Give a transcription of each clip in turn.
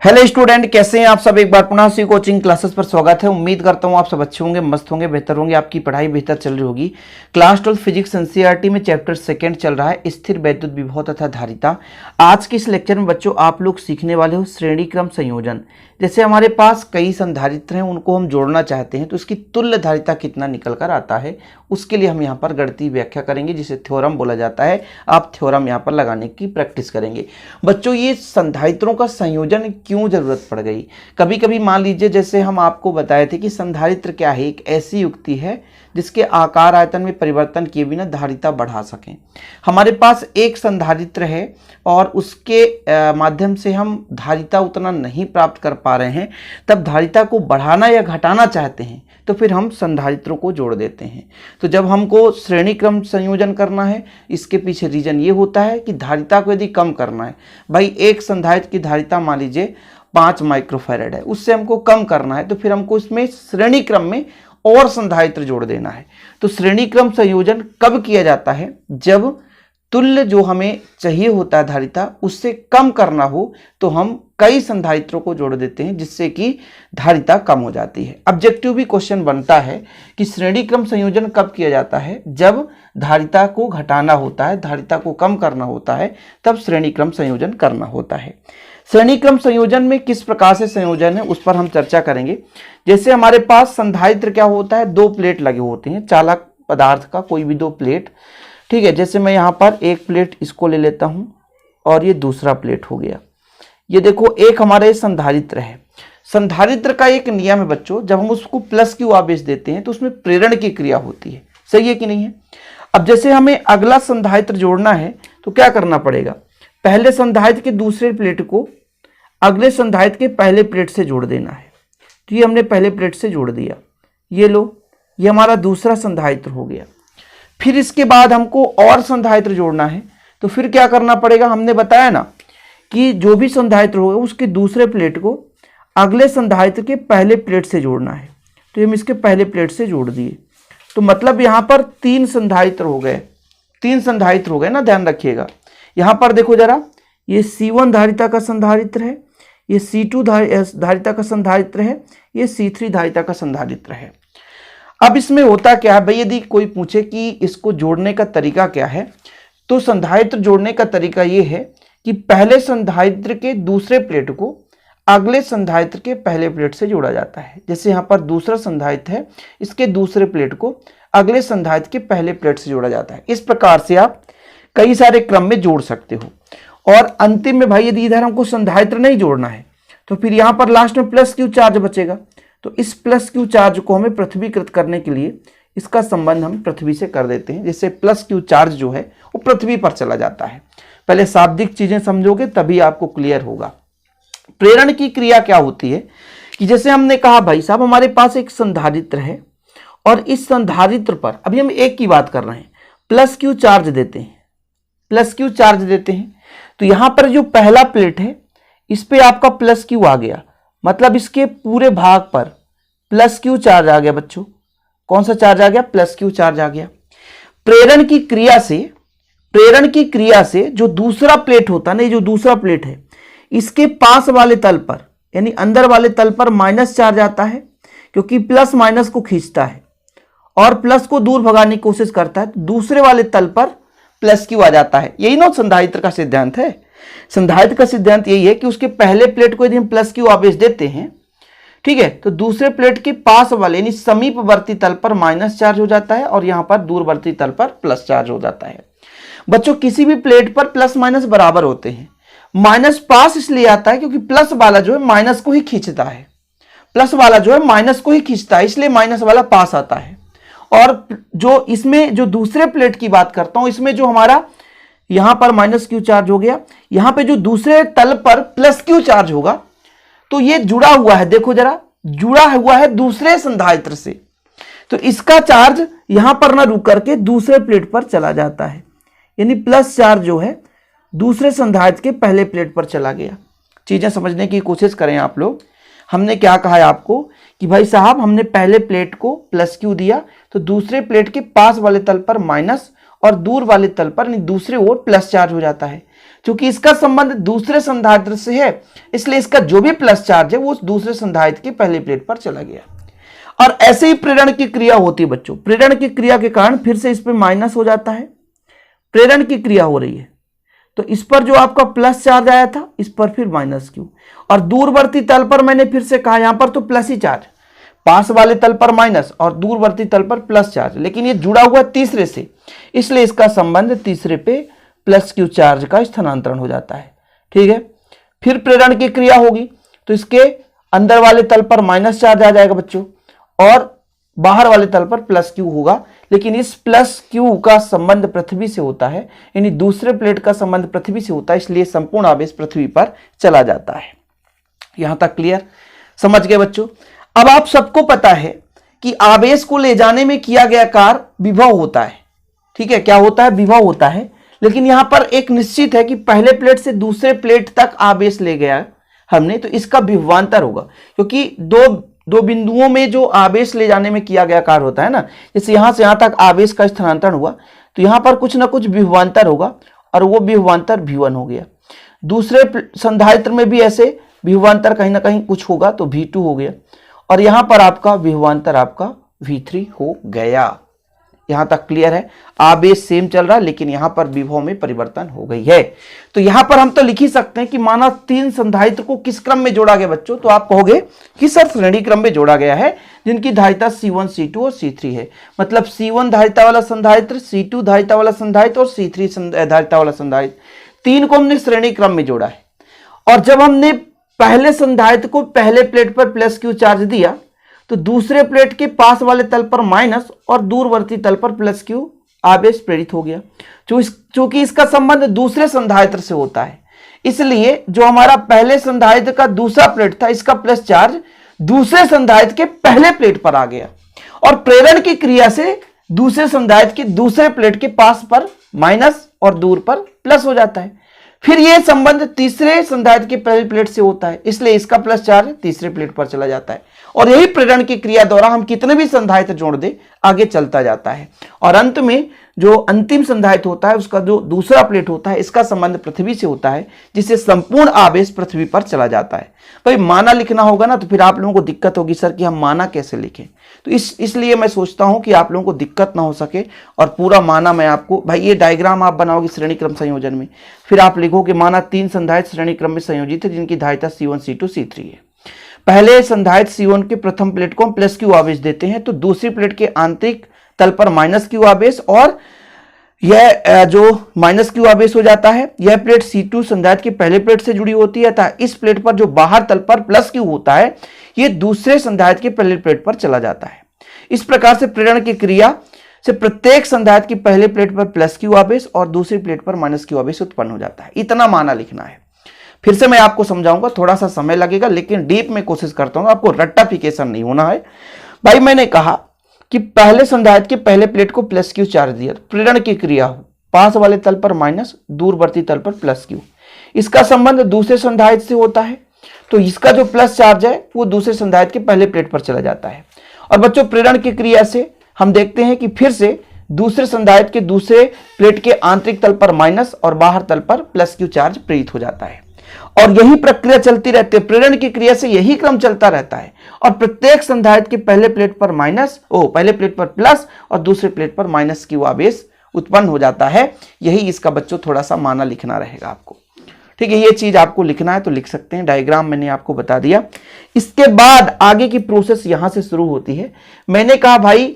Hello student, कैसे हैं आप सब। एक बार पुनः सी कोचिंग क्लासेस पर स्वागत है। उम्मीद करता हूं आप सब अच्छे होंगे, मस्त होंगे, बेहतर होंगे, आपकी पढ़ाई बेहतर चल रही होगी। क्लास 12 फिजिक्स एनसीईआरटी में चैप्टर सेकंड चल रहा है, स्थिर वैद्युत विभव तथा धारिता। आज के इस लेक्चर में बच्चों आप लोग सीखने वाले हो श्रेणी क्रम संयोजन। जैसे हमारे पास कई संधारित्र हैं, उनको हम जोड़ना चाहते हैं तो इसकी तुल्य धारिता कितना निकल कर आता है, उसके लिए हम यहाँ पर गणितीय व्याख्या करेंगे, जिसे थ्योरम बोला जाता है। आप थ्योरम यहाँ पर लगाने की प्रैक्टिस करेंगे। बच्चों, ये संधारित्रों का संयोजन क्यों जरूरत पड़ गई? कभी कभी मान लीजिए, जैसे हम आपको बताए थे कि संधारित्र क्या है, एक ऐसी युक्ति है जिसके आकार आयतन में परिवर्तन किए बिना धारिता बढ़ा सकें। हमारे पास एक संधारित्र है और उसके माध्यम से हम धारिता उतना नहीं प्राप्त कर पा रहे हैं, तब धारिता को बढ़ाना या घटाना चाहते हैं तो फिर हम संधारित्रों को जोड़ देते हैं। तो जब हमको श्रेणी क्रम संयोजन करना है, इसके पीछे रीजन ये होता है कि धारिता को यदि कम करना है, भाई एक संधारित्र की धारिता मान लीजिए 5 माइक्रोफैराड है, उससे हमको कम करना है तो फिर हमको इसमें श्रेणी क्रम में और संधारित्र जोड़ देना है। तो श्रेणी क्रम संयोजन कब किया जाता है? जब तुल्य जो हमें चाहिए होता है धारिता, उससे कम करना हो तो हम कई संधारित्रों को जोड़ देते हैं, जिससे कि धारिता कम हो जाती है। ऑब्जेक्टिव भी क्वेश्चन बनता है कि श्रेणी क्रम संयोजन कब किया जाता है? जब धारिता को घटाना होता है, धारिता को कम करना होता है, तब श्रेणी क्रम संयोजन करना होता है। श्रेणी क्रम संयोजन में किस प्रकार से संयोजन है उस पर हम चर्चा करेंगे। जैसे हमारे पास संधारित्र क्या होता है, 2 प्लेट लगे होते हैं, चालक पदार्थ का कोई भी 2 प्लेट, ठीक है। जैसे मैं यहाँ पर एक प्लेट इसको ले लेता हूँ और ये दूसरा प्लेट हो गया। ये देखो, एक हमारा ये संधारित्र है। संधारित्र का एक नियम है बच्चों, जब हम उसको प्लस क्यू आवेश देते हैं तो उसमें प्रेरण की क्रिया होती है। सही है कि नहीं है? अब जैसे हमें अगला संधारित्र जोड़ना है तो क्या करना पड़ेगा? पहले संधारित्र के दूसरे प्लेट को अगले संधारित्र के पहले प्लेट से जोड़ देना है। तो ये हमने पहले प्लेट से जोड़ दिया, ये लो, ये हमारा दूसरा संधारित्र हो गया। फिर इसके बाद हमको और संधारित्र जोड़ना है तो फिर क्या करना पड़ेगा? हमने बताया ना कि जो भी संधारित्र होगा उसके दूसरे प्लेट को अगले संधारित्र के पहले प्लेट से जोड़ना है। तो हम इसके पहले प्लेट से जोड़ दिए, तो मतलब यहाँ पर 3 संधारित्र हो गए। 3 संधारित्र हो गए ना, ध्यान रखिएगा। यहाँ पर देखो जरा, ये C1 धारिता का संधारित्र है, ये C2 धारिता का संधारित्र है, ये C3 धारिता का संधारित्र है। अब इसमें होता क्या है भाई, यदि कोई पूछे कि इसको जोड़ने का तरीका क्या है, तो संधारित्र जोड़ने का तरीका ये है कि पहले संधारित्र के दूसरे प्लेट को अगले संधारित्र के पहले प्लेट से जोड़ा जाता है। जैसे यहाँ पर दूसरा संधारित्र है, इसके दूसरे प्लेट को अगले संधारित्र के पहले प्लेट से जोड़ा जाता है। इस प्रकार से आप कई सारे क्रम में जोड़ सकते हो। और अंतिम में भाई यदि इधर हमको संधारित्र नहीं जोड़ना है तो फिर यहाँ पर लास्ट में प्लस क्यू चार्ज बचेगा। तो इस प्लस क्यू चार्ज को हमें पृथ्वीकृत करने के लिए इसका संबंध हम पृथ्वी से कर देते हैं, जिससे प्लस क्यू चार्ज जो है वो पृथ्वी पर चला जाता है। पहले शाब्दिक चीजें समझोगे तभी आपको क्लियर होगा। प्रेरण की क्रिया क्या होती है कि जैसे हमने कहा भाई साहब, हमारे पास एक संधारित्र है और इस संधारित्र पर अभी हम एक की बात कर रहे हैं, प्लस क्यू चार्ज देते हैं, प्लस क्यू चार्ज देते हैं। तो यहां पर जो पहला प्लेट है इस पे आपका प्लस क्यू आ गया, मतलब इसके पूरे भाग पर प्लस क्यू चार्ज आ गया। बच्चों, कौन सा चार्ज आ गया? प्लस क्यू चार्ज आ गया। प्रेरण की क्रिया से जो दूसरा प्लेट होता है ना, ये जो दूसरा प्लेट है, इसके पास वाले तल पर यानी अंदर वाले तल पर माइनस चार्ज आता है, क्योंकि प्लस माइनस को खींचता है और प्लस को दूर भगाने की कोशिश करता है। तो दूसरे वाले तल पर प्लस क्यू आ जाता है। यही ना संधारित्र का सिद्धांत है। संधारित्र का सिद्धांत यही है कि उसके पहले प्लेट को यदि हम प्लस क्यू आवेश देते हैं, ठीक है, तो दूसरे प्लेट के पास वाले यानी समीपवर्ती तल पर माइनस चार्ज हो जाता है और यहां पर दूरवर्ती तल पर प्लस चार्ज हो जाता है। बच्चों, किसी भी प्लेट पर प्लस माइनस बराबर होते हैं। माइनस पास इसलिए आता है क्योंकि प्लस वाला जो है माइनस को ही खींचता है, प्लस वाला जो है माइनस को ही खींचता है, इसलिए माइनस वाला पास आता है। और जो इसमें जो दूसरे प्लेट की बात करता हूं, इसमें जो हमारा यहां पर माइनस क्यू चार्ज हो गया, यहां पे जो दूसरे तल पर प्लस क्यू चार्ज होगा, तो ये जुड़ा हुआ है, देखो जरा, जुड़ा हुआ है दूसरे संधारित्र से। तो इसका चार्ज यहां पर ना रुक करके दूसरे प्लेट पर चला जाता है, यानी प्लस चार्ज जो है दूसरे संधारित्र के पहले प्लेट पर चला गया। चीजें समझने की कोशिश करें आप लोग। हमने क्या कहा है आपको कि भाई साहब, हमने पहले प्लेट को प्लस क्यू दिया तो दूसरे प्लेट के पास वाले तल पर माइनस और दूर वाले तल पर दूसरे ओर प्लस चार्ज हो जाता है। क्योंकि इसका संबंध दूसरे संधारित्र से है, इसलिए इसका जो भी प्लस चार्ज है वो उस दूसरे संधारित्र की पहली प्लेट पर चला गया। और ऐसे ही प्रेरण की क्रिया होती है बच्चों। प्रेरण की क्रिया के कारण फिर से इस पर माइनस हो जाता है। प्रेरण की क्रिया हो रही है तो इस पर जो आपका प्लस चार्ज आया था इस पर फिर माइनस क्यू, और दूरवर्ती तल पर मैंने फिर से कहा यहां पर तो प्लस ही चार्ज, पास वाले तल पर माइनस और दूरवर्ती तल पर प्लस चार्ज, लेकिन ये जुड़ा हुआ तीसरे से, इसलिए इसका संबंध तीसरे पे प्लस क्यू चार्ज का स्थानांतरण हो जाता है। ठीक है, फिर प्रेरण की क्रिया होगी तो इसके अंदर वाले तल पर माइनस चार्ज आ जाएगा बच्चों और बाहर वाले तल पर प्लस क्यू होगा, लेकिन इस प्लस क्यू का संबंध पृथ्वी से होता है, यानी दूसरे प्लेट का संबंध पृथ्वी से होता है, इसलिए संपूर्ण आवेश पृथ्वी पर चला जाता है। यहां तक क्लियर, समझ गए बच्चों। अब आप सबको पता है कि आवेश को ले जाने में किया गया कार्य विभव होता है। ठीक है, क्या होता है? विभव होता है। लेकिन यहां पर एक निश्चित है कि पहले प्लेट से दूसरे प्लेट तक आवेश ले गया हमने, तो इसका विभवांतर होगा, क्योंकि दो बिंदुओं में जो आवेश ले जाने में किया गया कार्य होता है ना, जैसे यहां से यहां तक आवेश का स्थानांतरण हुआ तो यहां पर कुछ ना कुछ विभवांतर होगा और वो विभवांतर V1 हो गया। दूसरे संधारित्र में भी ऐसे विभवांतर कहीं ना कहीं कुछ होगा तो V2 हो गया, और यहां पर आपका विभवांतर आपका V3 हो गया। यहां तक क्लियर है? आवेश सेम चल रहा है लेकिन यहां पर विभव में परिवर्तन हो गई है। तो यहां पर हम तो लिख ही सकते हैं कि माना तीन संधारित्र को किस क्रम में जोड़ा गया बच्चों, तो आप कहोगे कि सर श्रेणी क्रम में जोड़ा गया है जिनकी धारिता C1, C2 और C3 है। मतलब C1 धारिता वाला संधारित्र, C2 धारिता वाला संधारित्र और C3 धारिता वाला संधारित्र, तीन को हमने श्रेणी क्रम में जोड़ा है। और जब हमने पहले संधारित्र को पहले प्लेट पर प्लस क्यू चार्ज दिया तो दूसरे प्लेट के पास वाले तल पर माइनस और दूरवर्ती तल पर प्लस क्यू आवेश प्रेरित हो गया। चूंकि इसका संबंध दूसरे संधारित्र से होता है, इसलिए जो हमारा पहले संधारित्र का दूसरा प्लेट था इसका प्लस चार्ज दूसरे संधारित्र के पहले प्लेट पर आ गया, और प्रेरण की क्रिया से दूसरे संधारित्र के दूसरे प्लेट के पास पर माइनस और दूर पर प्लस हो जाता है। फिर यह संबंध तीसरे संधारित्र के पहले प्लेट से होता है, इसलिए इसका प्लस चार्ज तीसरे प्लेट पर चला जाता है, और यही प्रेरण की क्रिया द्वारा हम कितने भी संधारित्र जोड़ दे आगे चलता जाता है, और अंत में जो अंतिम संधारित्र होता है उसका जो दूसरा प्लेट होता है इसका संबंध पृथ्वी से होता है, जिससे संपूर्ण आवेश पृथ्वी पर चला जाता है। भाई माना लिखना होगा ना तो फिर आप लोगों को दिक्कत होगी सर कि हम माना कैसे लिखें, तो इसलिए मैं सोचता हूं कि आप लोगों को दिक्कत ना हो सके और पूरा माना मैं आपको, भाई ये डायग्राम आप बनाओगे श्रेणी क्रम संयोजन में, फिर आप लिखोगे माना तीन संधारित्र श्रेणी क्रम में संयोजित है जिनकी धारिता C1, C2, C3 है। पहले संधारित्र C1 के प्रथम प्लेट को हम प्लस क्यू आवेश देते हैं तो दूसरी प्लेट के आंतरिक तल पर माइनस क्यू आवेश, और यह जो माइनस क्यू आवेश हो जाता है यह प्लेट C2 संधारित्र की पहले प्लेट से जुड़ी होती है, तथा इस प्लेट पर जो बाहर तल पर प्लस क्यू होता है यह दूसरे संधारित्र की पहले प्लेट पर चला जाता है। इस प्रकार से प्रेरण की क्रिया से प्रत्येक संधारित्र की पहले प्लेट पर प्लस क्यू आवेश और दूसरी प्लेट पर माइनस क्यू आवेश उत्पन्न हो जाता है। इतना माना लिखना है। फिर से मैं आपको समझाऊंगा, थोड़ा सा समय लगेगा लेकिन डीप में कोशिश करता हूं, आपको रट्टाफिकेशन नहीं होना है। भाई मैंने कहा कि पहले संधारित्र के पहले प्लेट को प्लस क्यू चार्ज दिया, प्रेरण की क्रिया हो, पास वाले तल पर माइनस, दूरवर्ती तल पर प्लस क्यू, इसका संबंध दूसरे संधारित्र से होता है, तो इसका जो प्लस चार्ज है वो दूसरे संधारित्र के पहले प्लेट पर चला जाता है। और बच्चों प्रेरण की क्रिया से हम देखते हैं कि फिर से दूसरे संधारित्र के दूसरे प्लेट के आंतरिक तल पर माइनस और बाहर तल पर प्लस क्यू चार्ज प्रेरित हो जाता है, और यही प्रक्रिया चलती रहती है। प्रेरण की क्रिया से यही क्रम चलता रहता है, और प्रत्येक संधारित्र के पहले प्लेट पर पहले प्लेट पर प्लस और दूसरे प्लेट पर माइनस क्यू आवेश उत्पन्न हो जाता है। यही इसका बच्चों थोड़ा सा माना लिखना रहेगा आपको। ठीक है, ये चीज आपको लिखना है तो लिख सकते हैं, डायग्राम मैंने आपको बता दिया। इसके बाद आगे की प्रोसेस यहां से शुरू होती है। मैंने कहा भाई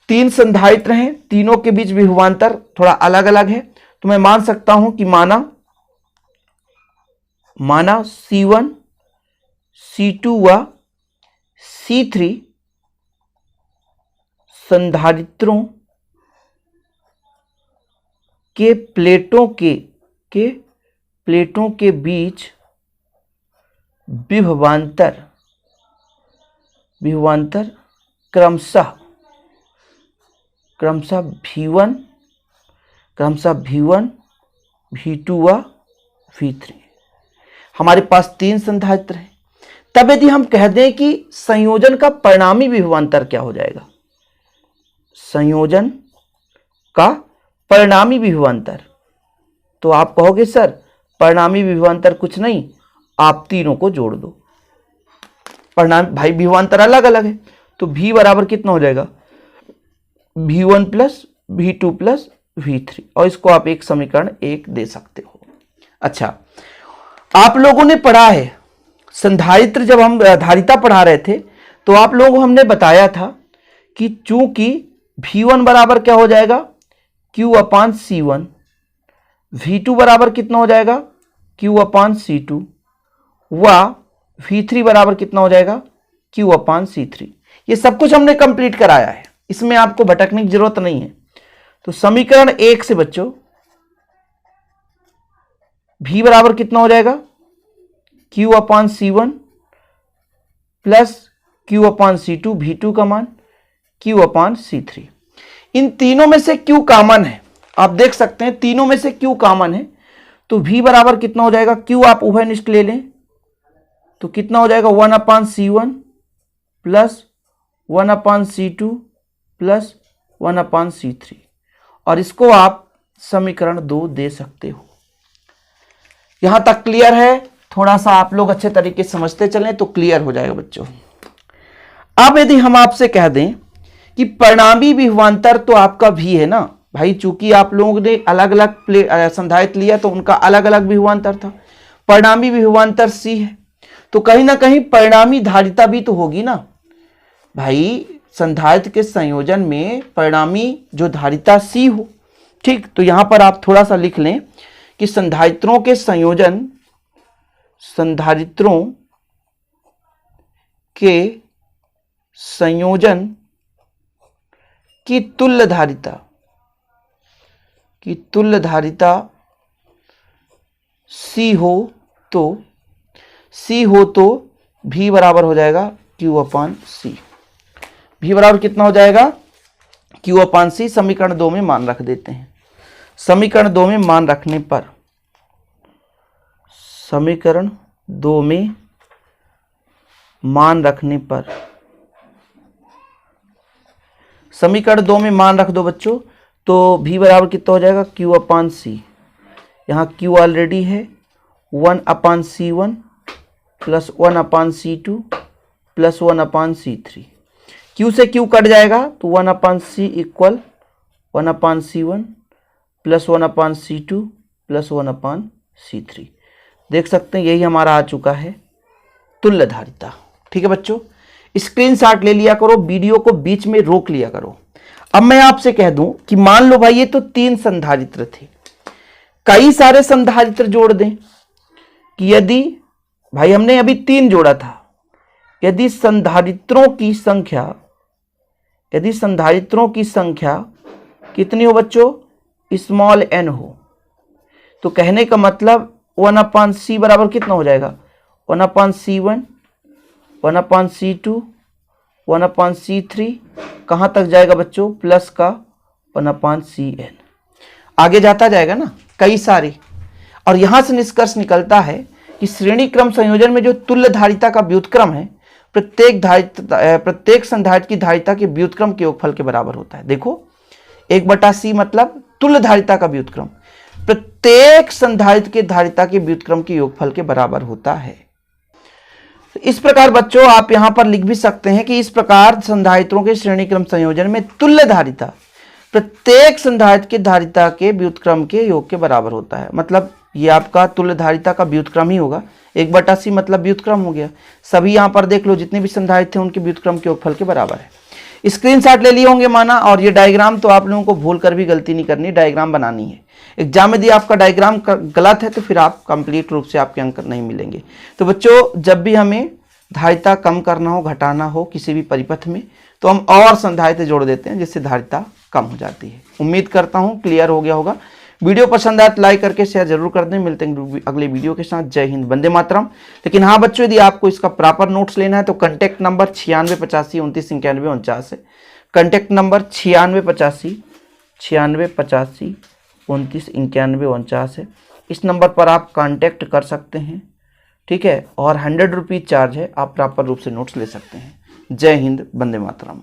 तीन संधारित्र हैं, तीनों के बीच विभवांतर थोड़ा अलग अलग है, तो मैं मान सकता हूं कि माना C1, C2 व C3 संधारित्रों के प्लेटों के बीच विभवांतर क्रमशः V1, V2 व V3। हमारे पास तीन संधारित्र हैं। तब यदि हम कह दें कि संयोजन का परिणामी विभवांतर क्या हो जाएगा, संयोजन का परिणामी विभवांतर, तो आप कहोगे सर परिणामी विभवांतर कुछ नहीं, आप तीनों को जोड़ दो। परिणाम भाई विभवांतर अलग अलग है, तो V बराबर कितना हो जाएगा, V1 plus V2 plus V3, और इसको आप एक समीकरण 1 दे सकते हो। अच्छा, आप लोगों ने पढ़ा है संधारित्र, जब हम धारिता पढ़ा रहे थे तो आप लोगों को हमने बताया था कि चूंकि V1 बराबर क्या हो जाएगा, Q अपान C1, V2 बराबर कितना हो जाएगा, Q अपान C2, व V3 बराबर कितना हो जाएगा, Q अपान C3। ये सब कुछ हमने कंप्लीट कराया है, इसमें आपको भटकने की जरूरत नहीं है। तो समीकरण 1 से बच्चों V बराबर कितना हो जाएगा, Q अपान C1 प्लस Q अपान C2, V2 का मान Q अपान C3। इन तीनों में से Q कॉमन है, आप देख सकते हैं तीनों में से Q कॉमन है, तो V बराबर कितना हो जाएगा, Q आप उभयनिष्ठ ले लें तो कितना हो जाएगा, 1 अपान C1 प्लस 1 अपान C2 प्लस 1 अपान C3, और इसको आप समीकरण 2 दे सकते हो। यहां तक क्लियर है? थोड़ा सा आप लोग अच्छे तरीके से समझते चलें तो क्लियर हो जाएगा बच्चों। अब यदि हम आपसे कह दें कि परिणामी विभवांतर तो आपका V है ना भाई, चूंकि आप लोगों ने अलग अलग संधारित्र लिया तो उनका अलग अलग विभवांतर था, परिणामी विभवांतर C है, तो कहीं ना कहीं परिणामी धारिता भी तो होगी ना भाई, संधारित्र के संयोजन में परिणामी जो धारिता C हो। ठीक, तो यहां पर आप थोड़ा सा लिख लें कि संधारित्रों के संयोजन, संधारित्रों के संयोजन की तुल्य धारिता C हो तो V बराबर हो जाएगा Q अपान C। V बराबर कितना हो जाएगा, Q अपान C। समीकरण 2 में मान रख देते हैं। समीकरण 2 में मान रखने पर, समीकरण 2 में मान रखने पर, समीकरण 2 में मान रख दो बच्चों, तो V बराबर कितना हो जाएगा, Q अपान C। यहाँ Q ऑलरेडी है, 1 अपान C1 प्लस 1 अपान C2 प्लस 1 अपान C3। Q से Q कट जाएगा तो 1 अपान C इक्वल 1 अपान C1 प्लस 1 अपान C2 प्लस 1 अपान C3। देख सकते हैं यही हमारा आ चुका है तुल्य धारिता। ठीक है बच्चों, स्क्रीनशॉट ले लिया करो, वीडियो को बीच में रोक लिया करो। अब मैं आपसे कह दूं कि मान लो भाई ये तो 3 संधारित्र थे, कई सारे संधारित्र जोड़ दें कि यदि भाई हमने अभी 3 जोड़ा था, यदि संधारित्रों की संख्या कितनी हो बच्चों, स्मॉल n हो, तो कहने का मतलब 1 अपान C बराबर कितना हो जाएगा, 1 अपान C1, 1 अपान C2, 1 अपान C3, कहाँ तक जाएगा बच्चों, प्लस का 1 अपान Cn, आगे जाता जाएगा ना कई सारे। और यहां से निष्कर्ष निकलता है कि श्रेणी क्रम संयोजन में जो तुल्य धारिता का व्युत्क्रम है प्रत्येक संधारित्र की धारिता के व्युत्क्रम के योगफल के बराबर होता है। देखो 1/C मतलब तुल्य धारिता का व्युत्क्रम प्रत्येक संधारित्र के धारिता के व्युत्क्रम के योगफल के बराबर होता है। तो इस प्रकार बच्चों आप यहां पर लिख भी सकते हैं कि इस प्रकार संधारित्रों के श्रेणी क्रम संयोजन में तुल्य धारिता प्रत्येक संधारित्र की धारिता के व्युत्क्रम के योग के बराबर होता है। मतलब ये आपका तुल्य धारिता का व्युत्क्रम ही होगा, 1/C मतलब व्युत्क्रम हो गया। सभी यहां पर देख लो जितने भी संधारित्र थे उनके व्युत्क्रम के योगफल के बराबर है। स्क्रीनशॉट ले लिए होंगे माना, और ये डायग्राम तो आप लोगों को भूल कर भी गलती नहीं करनी, डायग्राम बनानी है। एग्जाम में यदि आपका डायग्राम गलत है तो फिर आप कंप्लीट रूप से आपके अंक नहीं मिलेंगे। तो बच्चों जब भी हमें धारिता कम करना हो, घटाना हो किसी भी परिपथ में, तो हम और संधारित्र जोड़ देते हैं जिससे धारिता कम हो जाती है। उम्मीद करता हूं क्लियर हो गया होगा। वीडियो पसंद आए तो लाइक करके शेयर जरूर कर दें। मिलते हैं अगले वीडियो के साथ। जय हिंद, वंदे मातरम। लेकिन हाँ बच्चों, यदि आपको इसका प्रॉपर नोट्स लेना है तो कॉन्टैक्ट नंबर 9685 29 91 49 है। कॉन्टैक्ट नंबर 9685 29 91 49 है। इस नंबर पर आप कांटेक्ट कर सकते हैं, ठीक है। और 100 रुपीज़ चार्ज है, आप प्रॉपर रूप से नोट्स ले सकते हैं। जय हिंद, वंदे मातरम।